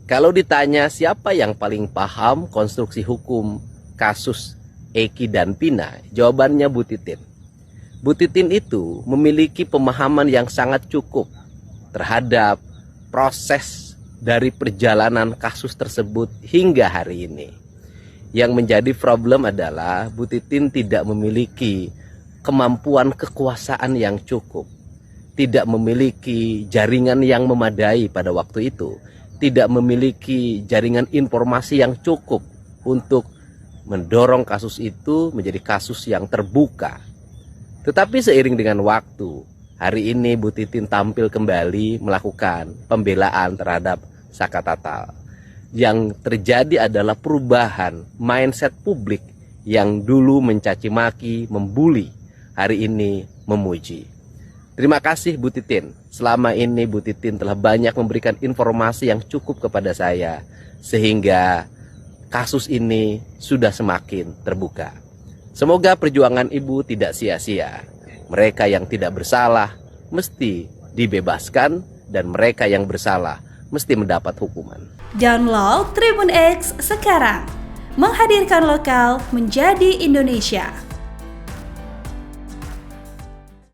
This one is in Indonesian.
Kalau ditanya siapa yang paling paham konstruksi hukum kasus Eki dan Pina, jawabannya Bu Titin. Bu Titin itu memiliki pemahaman yang sangat cukup terhadap proses dari perjalanan kasus tersebut hingga hari ini. Yang menjadi problem adalah Bu Titin tidak memiliki kemampuan kekuasaan yang cukup, tidak memiliki jaringan yang memadai pada waktu itu, tidak memiliki jaringan informasi yang cukup untuk mendorong kasus itu menjadi kasus yang terbuka. Tetapi seiring dengan waktu, hari ini Bu Titin tampil kembali melakukan pembelaan terhadap Saka Tatal. Yang terjadi adalah perubahan mindset publik yang dulu mencaci maki, membuli, hari ini memuji. Terima kasih Bu Titin. Selama ini Bu Titin telah banyak memberikan informasi yang cukup kepada saya, sehingga kasus ini sudah semakin terbuka. Semoga perjuangan Ibu tidak sia-sia. Mereka yang tidak bersalah mesti dibebaskan, dan mereka yang bersalah mesti mendapat hukuman. Download Tribun X sekarang, menghadirkan lokal menjadi Indonesia.